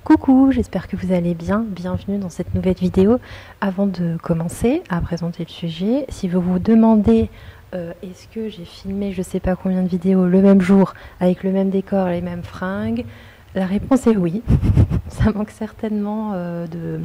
Coucou, j'espère que vous allez bien. Bienvenue dans cette nouvelle vidéo. Avant de commencer à présenter le sujet, si vous vous demandez est-ce que j'ai filmé je sais pas combien de vidéos le même jour, avec le même décor, les mêmes fringues, la réponse est oui. Ça manque certainement de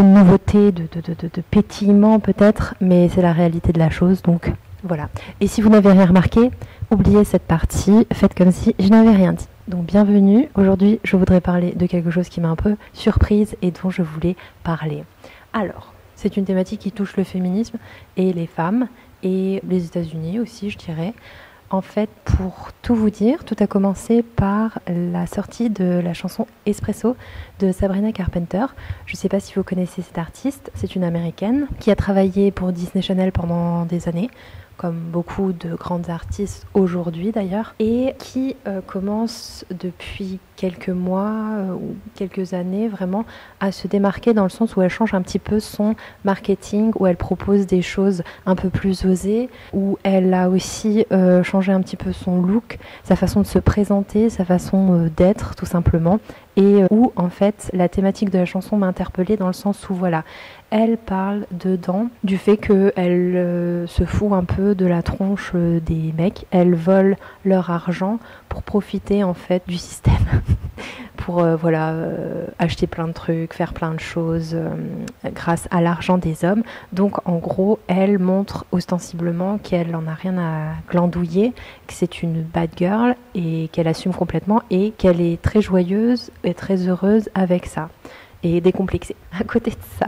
nouveautés, de pétillement peut-être, mais c'est la réalité de la chose, donc voilà. Et si vous n'avez rien remarqué, oubliez cette partie, faites comme si je n'avais rien dit. Donc bienvenue, aujourd'hui je voudrais parler de quelque chose qui m'a un peu surprise et dont je voulais parler. Alors, c'est une thématique qui touche le féminisme et les femmes et les États-Unis aussi, je dirais. En fait, pour tout vous dire, tout a commencé par la sortie de la chanson Espresso de Sabrina Carpenter. Je ne sais pas si vous connaissez cette artiste, c'est une américaine qui a travaillé pour Disney Channel pendant des années, comme beaucoup de grandes artistes aujourd'hui d'ailleurs, et qui commence depuis quelques mois ou quelques années vraiment à se démarquer dans le sens où elle change un petit peu son marketing, où elle propose des choses un peu plus osées, où elle a aussi changé un petit peu son look, sa façon de se présenter, sa façon d'être tout simplement, et où en fait la thématique de la chanson m'a interpellée dans le sens où voilà, elle parle dedans du fait qu'elle se fout un peu de la tronche des mecs, elle vole leur argent pour profiter en fait du système, pour acheter plein de trucs, faire plein de choses grâce à l'argent des hommes. Donc en gros, elle montre ostensiblement qu'elle n'en a rien à glandouiller, que c'est une bad girl et qu'elle assume complètement et qu'elle est très joyeuse et très heureuse avec ça et décomplexée. À côté de ça,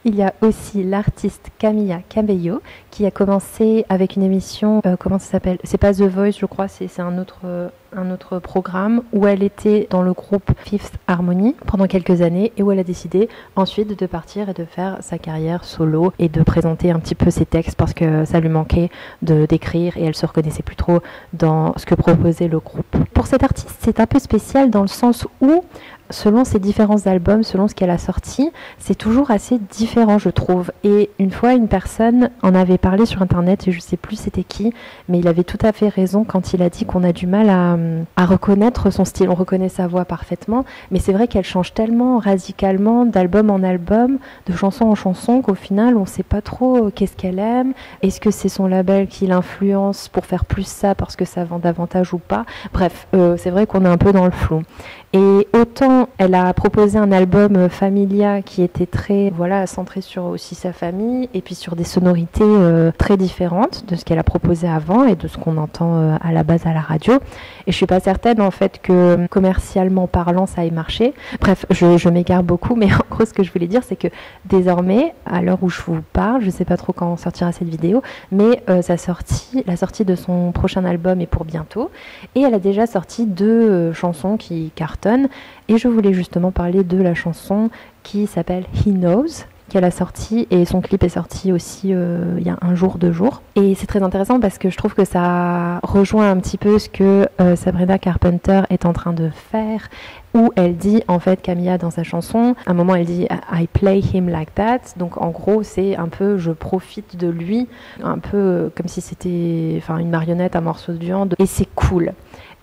il y a aussi l'artiste Camila Cabello qui a commencé avec une émission, comment ça s'appelle? C'est pas The Voice, je crois, c'est un autre programme où elle était dans le groupe Fifth Harmony pendant quelques années et où elle a décidé ensuite de partir et de faire sa carrière solo et de présenter un petit peu ses textes parce que ça lui manquait d'écrire et elle se reconnaissait plus trop dans ce que proposait le groupe. Pour cette artiste, c'est un peu spécial dans le sens où selon ses différents albums, selon ce qu'elle a sorti, c'est toujours assez différent, je trouve. Et une fois, une personne en avait parlé sur Internet, et je sais plus c'était qui, mais il avait tout à fait raison quand il a dit qu'on a du mal à reconnaître son style. On reconnaît sa voix parfaitement, mais c'est vrai qu'elle change tellement radicalement d'album en album, de chanson en chanson, qu'au final, on ne sait pas trop qu'est-ce qu'elle aime. Est-ce que c'est son label qui l'influence pour faire plus ça parce que ça vend davantage ou pas? Bref, c'est vrai qu'on est un peu dans le flou. Et autant elle a proposé un album Familia qui était très centré sur aussi sa famille et puis sur des sonorités très différentes de ce qu'elle a proposé avant et de ce qu'on entend à la base à la radio. Et je suis pas certaine en fait que commercialement parlant ça ait marché. Bref, je m'égare beaucoup, mais en gros ce que je voulais dire c'est que désormais, à l'heure où je vous parle, je sais pas trop quand sortira cette vidéo, mais la sortie de son prochain album est pour bientôt et elle a déjà sorti 2 chansons qui cartonnent. Et je voulais justement parler de la chanson qui s'appelle He Knows, qu'elle a sorti, et son clip est sorti aussi il y a 1 jour, 2 jours. Et c'est très intéressant parce que je trouve que ça rejoint un petit peu ce que Sabrina Carpenter est en train de faire, où elle dit, en fait, Camilla dans sa chanson, à un moment elle dit « I play him like that », donc en gros c'est un peu « je profite de lui », un peu comme si c'était une marionnette, un morceau de viande, et c'est cool.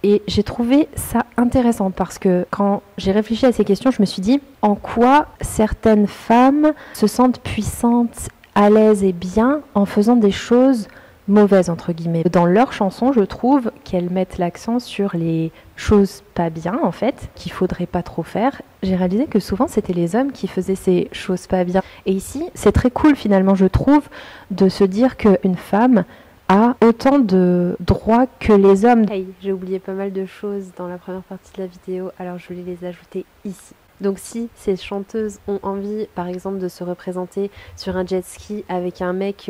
Et j'ai trouvé ça intéressant parce que quand j'ai réfléchi à ces questions, je me suis dit en quoi certaines femmes se sentent puissantes, à l'aise et bien en faisant des choses mauvaises, entre guillemets. Dans leurs chansons, je trouve qu'elles mettent l'accent sur les choses pas bien, en fait, qu'il faudrait pas trop faire. J'ai réalisé que souvent, c'était les hommes qui faisaient ces choses pas bien. Et ici, c'est très cool, finalement, je trouve, de se dire qu'une femme a autant de droits que les hommes. Hey, j'ai oublié pas mal de choses dans la première partie de la vidéo, alors je vais les ajouter ici. Donc si ces chanteuses ont envie, par exemple, de se représenter sur un jet ski avec un mec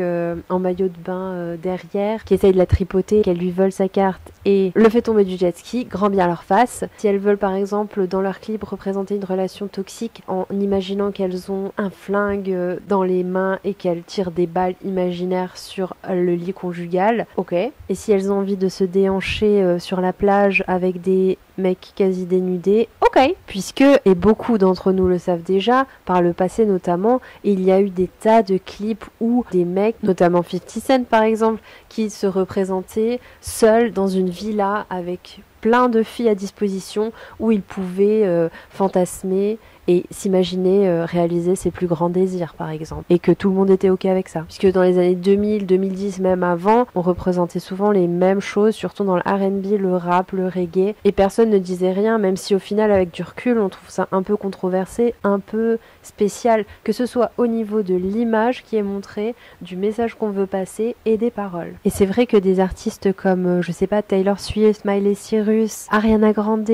en maillot de bain derrière, qui essaye de la tripoter, qu'elle lui vole sa carte et le fait tomber du jet ski, grand bien leur face. Si elles veulent, par exemple, dans leur clip, représenter une relation toxique en imaginant qu'elles ont un flingue dans les mains et qu'elles tirent des balles imaginaires sur le lit conjugal, ok. Et si elles ont envie de se déhancher sur la plage avec des mecs quasi dénudés, ok, puisque, et beaucoup d'entre nous le savent déjà, par le passé notamment, il y a eu des tas de clips où des mecs, notamment 50 Cent par exemple, qui se représentaient seuls dans une villa avec plein de filles à disposition où il pouvait fantasmer et s'imaginer réaliser ses plus grands désirs, par exemple. Et que tout le monde était OK avec ça. Puisque dans les années 2000, 2010, même avant, on représentait souvent les mêmes choses, surtout dans le R&B, le rap, le reggae. Et personne ne disait rien, même si au final, avec du recul, on trouve ça un peu controversé, un peu spécial. Que ce soit au niveau de l'image qui est montrée, du message qu'on veut passer et des paroles. Et c'est vrai que des artistes comme, je sais pas, Taylor Swift, Miley Cyrus, Ariana Grande...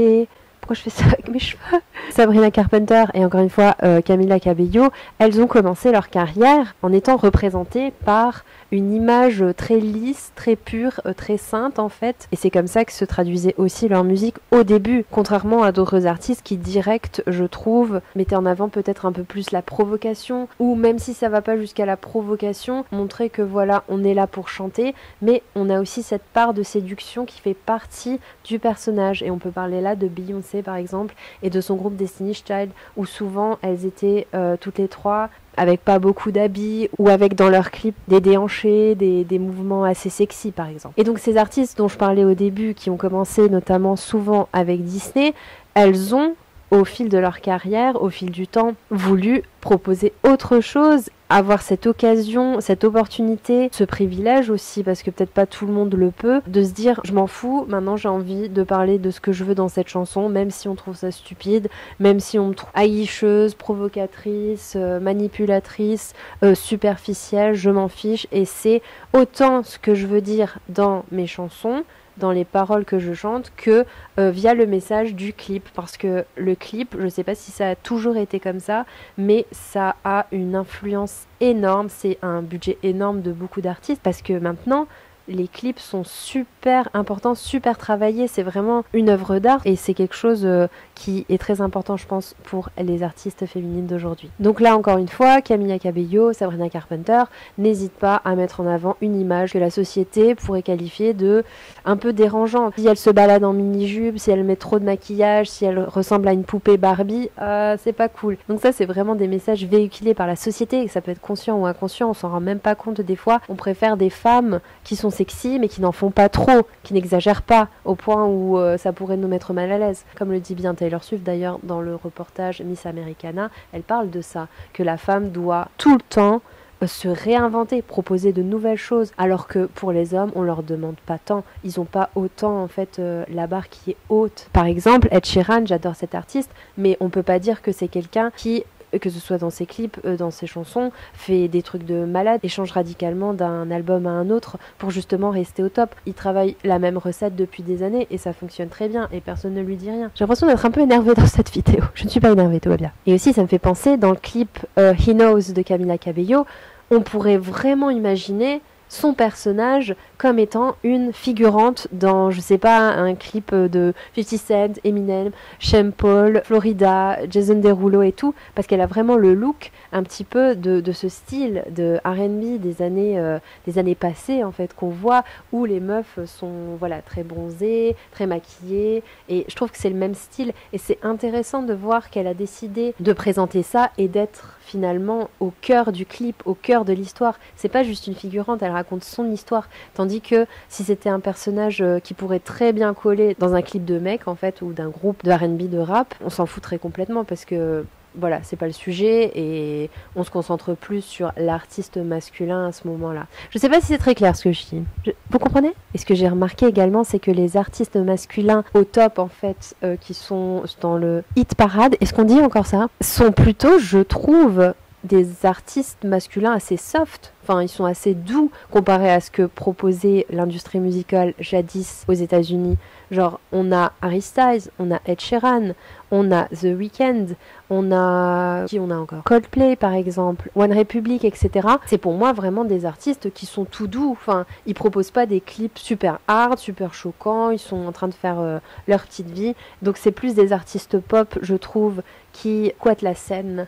Pourquoi je fais ça avec mes cheveux? Sabrina Carpenter et encore une fois Camila Cabello, elles ont commencé leur carrière en étant représentées par une image très lisse, très pure, très sainte en fait. Et c'est comme ça que se traduisait aussi leur musique au début, contrairement à d'autres artistes qui direct, je trouve, mettaient en avant peut-être un peu plus la provocation, ou même si ça va pas jusqu'à la provocation, montrer que voilà, on est là pour chanter, mais on a aussi cette part de séduction qui fait partie du personnage. Et on peut parler là de Beyoncé par exemple, et de son groupe Destiny's Child, où souvent elles étaient toutes les trois avec pas beaucoup d'habits, ou avec dans leurs clips des déhanchés, des mouvements assez sexy par exemple. Et donc ces artistes dont je parlais au début, qui ont commencé notamment souvent avec Disney, elles ont, au fil de leur carrière, au fil du temps, voulu proposer autre chose, avoir cette occasion, cette opportunité, ce privilège aussi, parce que peut-être pas tout le monde le peut, de se dire je m'en fous, maintenant j'ai envie de parler de ce que je veux dans cette chanson, même si on trouve ça stupide, même si on me trouve aguicheuse, provocatrice, manipulatrice, superficielle, je m'en fiche, et c'est autant ce que je veux dire dans mes chansons, dans les paroles que je chante, que via le message du clip. Parce que le clip, je sais pas si ça a toujours été comme ça, mais ça a une influence énorme, c'est un budget énorme de beaucoup d'artistes, parce que maintenant, les clips sont super importants, super travaillés, c'est vraiment une œuvre d'art et c'est quelque chose qui est très important je pense pour les artistes féminines d'aujourd'hui. Donc là encore une fois, Camila Cabello, Sabrina Carpenter n'hésitent pas à mettre en avant une image que la société pourrait qualifier de un peu dérangeante. Si elle se balade en mini-jupe, si elle met trop de maquillage, si elle ressemble à une poupée Barbie, c'est pas cool. Donc ça c'est vraiment des messages véhiculés par la société, et ça peut être conscient ou inconscient, on s'en rend même pas compte des fois. On préfère des femmes qui sont sexy mais qui n'en font pas trop, qui n'exagèrent pas au point où ça pourrait nous mettre mal à l'aise. Comme le dit bien Taylor Swift d'ailleurs dans le reportage Miss Americana, elle parle de ça, que la femme doit tout le temps se réinventer, proposer de nouvelles choses, alors que pour les hommes on leur demande pas tant, ils ont pas autant en fait la barre qui est haute. Par exemple Ed Sheeran, j'adore cet artiste, mais on peut pas dire que c'est quelqu'un qui, que ce soit dans ses clips, dans ses chansons, fait des trucs de malade et change radicalement d'un album à un autre pour justement rester au top. Il travaille la même recette depuis des années et ça fonctionne très bien et personne ne lui dit rien. J'ai l'impression d'être un peu énervée dans cette vidéo. Je ne suis pas énervée, tout va bien. Et aussi ça me fait penser, dans le clip He Knows de Camila Cabello, on pourrait vraiment imaginer son personnage comme étant une figurante dans, je sais pas, un clip de 50 Cent, Eminem, Sean Paul, Florida, Jason Derulo et tout, parce qu'elle a vraiment le look un petit peu de ce style de R&B des années passées en fait, qu'on voit, où les meufs sont voilà très bronzées, très maquillées, et je trouve que c'est le même style, et c'est intéressant de voir qu'elle a décidé de présenter ça et d'être finalement au cœur du clip, au cœur de l'histoire. C'est pas juste une figurante, elle raconte son histoire. Tandis que si c'était un personnage qui pourrait très bien coller dans un clip de mec en fait, ou d'un groupe de R&B, de rap, on s'en foutrait complètement parce que voilà, c'est pas le sujet et on se concentre plus sur l'artiste masculin à ce moment-là. Je sais pas si c'est très clair ce que je dis. Vous comprenez? Et ce que j'ai remarqué également, c'est que les artistes masculins au top en fait, qui sont dans le hit parade, est-ce qu'on dit encore ça, sont plutôt, je trouve, des artistes masculins assez soft. Enfin, ils sont assez doux comparé à ce que proposait l'industrie musicale jadis aux États-Unis. Genre, on a Harry Styles, on a Ed Sheeran, on a The Weeknd, on a... qui on a encore? Coldplay, par exemple, One Republic, etc. C'est pour moi vraiment des artistes qui sont tout doux. Enfin, ils proposent pas des clips super hard, super choquants, ils sont en train de faire leur petite vie. Donc c'est plus des artistes pop, je trouve, qui squattent la scène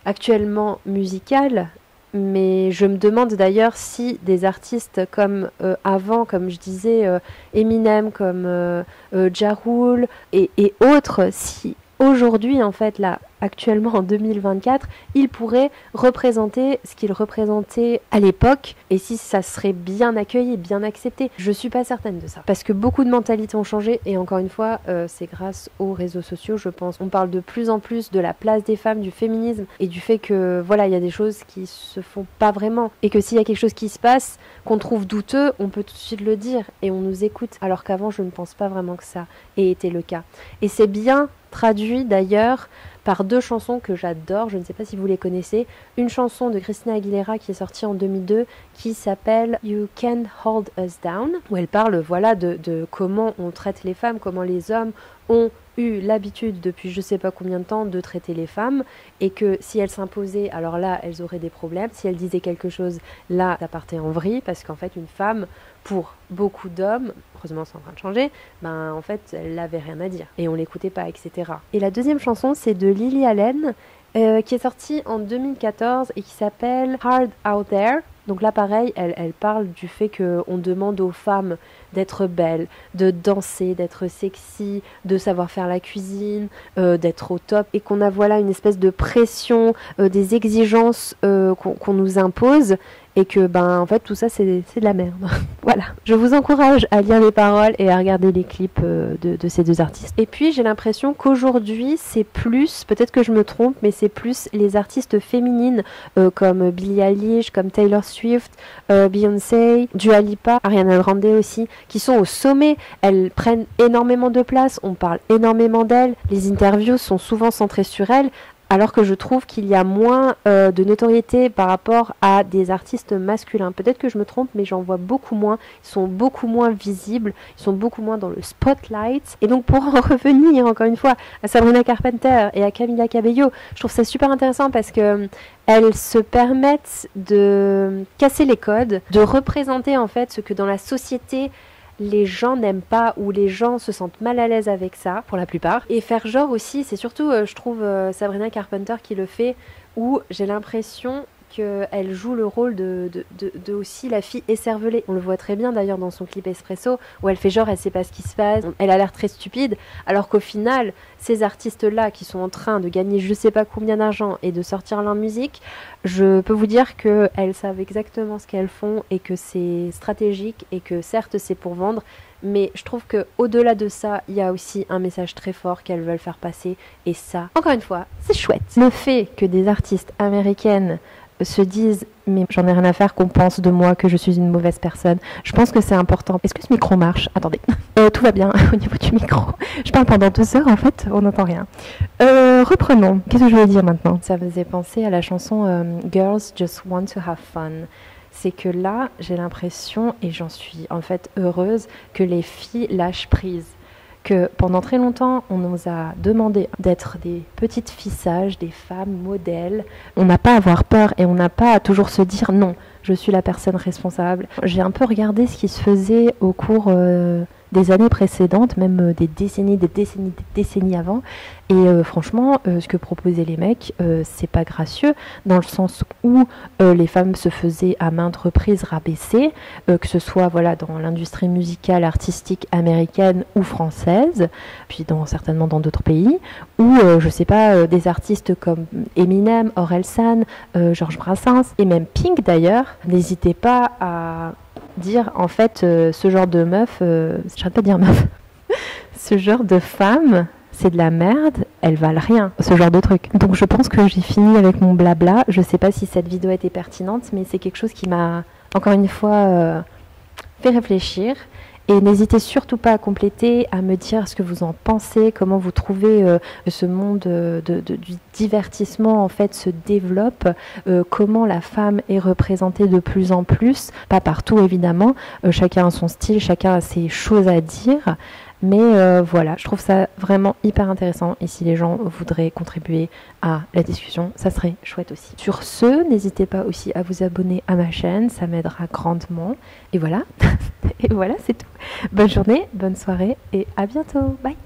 actuellement musicale. Mais je me demande d'ailleurs si des artistes comme avant, comme je disais, Eminem, comme Ja Rule et autres, si aujourd'hui en fait la actuellement en 2024, il pourrait représenter ce qu'il représentait à l'époque et si ça serait bien accueilli, bien accepté. Je suis pas certaine de ça parce que beaucoup de mentalités ont changé et encore une fois, c'est grâce aux réseaux sociaux, je pense. On parle de plus en plus de la place des femmes, du féminisme et du fait que voilà, il y a des choses qui se font pas vraiment et que s'il y a quelque chose qui se passe, qu'on trouve douteux, on peut tout de suite le dire et on nous écoute. Alors qu'avant, je ne pense pas vraiment que ça ait été le cas. Et c'est bien traduit d'ailleurs par deux chansons que j'adore, je ne sais pas si vous les connaissez. Une chanson de Christina Aguilera qui est sortie en 2002 qui s'appelle You Can't Hold Us Down, où elle parle voilà, de comment on traite les femmes, comment les hommes ont eu l'habitude depuis je sais pas combien de temps de traiter les femmes et que si elles s'imposaient, alors là elles auraient des problèmes. Si elles disaient quelque chose, là ça partait en vrille parce qu'en fait une femme, pour beaucoup d'hommes, heureusement c'est en train de changer, ben en fait elle n'avait rien à dire et on l'écoutait pas, etc. Et la deuxième chanson c'est de Lily Allen qui est sortie en 2014 et qui s'appelle Hard Out There. Donc là, pareil, elle parle du fait qu'on demande aux femmes d'être belles, de danser, d'être sexy, de savoir faire la cuisine, d'être au top, et qu'on a voilà une espèce de pression, des exigences qu'on nous impose, et que ben en fait tout ça c'est de la merde. Voilà. Je vous encourage à lire les paroles et à regarder les clips de ces deux artistes. Et puis j'ai l'impression qu'aujourd'hui c'est plus, peut-être que je me trompe, mais c'est plus les artistes féminines comme Billie Eilish, comme Taylor Swift, Beyoncé, Dua Lipa, Ariana Grande aussi, qui sont au sommet. Elles prennent énormément de place, on parle énormément d'elles, les interviews sont souvent centrées sur elles, alors que je trouve qu'il y a moins de notoriété par rapport à des artistes masculins. Peut-être que je me trompe, mais j'en vois beaucoup moins. Ils sont beaucoup moins visibles, ils sont beaucoup moins dans le spotlight. Et donc pour en revenir encore une fois à Sabrina Carpenter et à Camila Cabello, je trouve ça super intéressant parce que elles se permettent de casser les codes, de représenter en fait ce que dans la société les gens n'aiment pas ou les gens se sentent mal à l'aise avec ça, pour la plupart. Et faire genre aussi, c'est surtout, je trouve, Sabrina Carpenter qui le fait, où j'ai l'impression qu'elle joue le rôle de aussi la fille écervelée. On le voit très bien d'ailleurs dans son clip Espresso, où elle fait genre elle sait pas ce qui se passe, elle a l'air très stupide, alors qu'au final, ces artistes-là qui sont en train de gagner je sais pas combien d'argent et de sortir leur musique, je peux vous dire qu'elles savent exactement ce qu'elles font et que c'est stratégique et que certes c'est pour vendre, mais je trouve qu'au-delà de ça, il y a aussi un message très fort qu'elles veulent faire passer et ça, encore une fois, c'est chouette. Le fait que des artistes américaines se disent mais j'en ai rien à faire qu'on pense de moi que je suis une mauvaise personne. Je pense que c'est important. Est-ce que ce micro marche? Attendez, tout va bien au niveau du micro. Je parle pendant 2 heures en fait, on n'entend rien. Reprenons. Qu'est-ce que je vais dire maintenant? Ça faisait penser à la chanson Girls Just Want to Have Fun. C'est que là, j'ai l'impression, et j'en suis en fait heureuse, que les filles lâchent prise. Que pendant très longtemps, on nous a demandé d'être des petites filles sages, des femmes modèles. On n'a pas à avoir peur et on n'a pas à toujours se dire non, je suis la personne responsable. J'ai un peu regardé ce qui se faisait au cours des années précédentes, même des décennies avant. Et franchement, ce que proposaient les mecs, c'est pas gracieux, dans le sens où les femmes se faisaient à maintes reprises rabaisser, que ce soit voilà, dans l'industrie musicale, artistique américaine ou française, puis certainement dans d'autres pays, où, je sais pas, des artistes comme Eminem, Orelsan, Georges Brassens, et même Pink d'ailleurs, n'hésitez pas à dire en fait ce genre de meuf, j'arrête pas de dire meuf, ce genre de femme, c'est de la merde, elles valent rien, ce genre de truc. Donc je pense que j'ai fini avec mon blabla. Je sais pas si cette vidéo était pertinente, mais c'est quelque chose qui m'a encore une fois fait réfléchir. Et n'hésitez surtout pas à compléter, à me dire ce que vous en pensez, comment vous trouvez ce monde du divertissement en fait se développe, comment la femme est représentée de plus en plus, pas partout évidemment, chacun a son style, chacun a ses choses à dire. Mais voilà, je trouve ça vraiment hyper intéressant et si les gens voudraient contribuer à la discussion, ça serait chouette aussi. Sur ce, n'hésitez pas aussi à vous abonner à ma chaîne, ça m'aidera grandement. Et voilà, et voilà, c'est tout. Bonne journée, bonne soirée et à bientôt. Bye.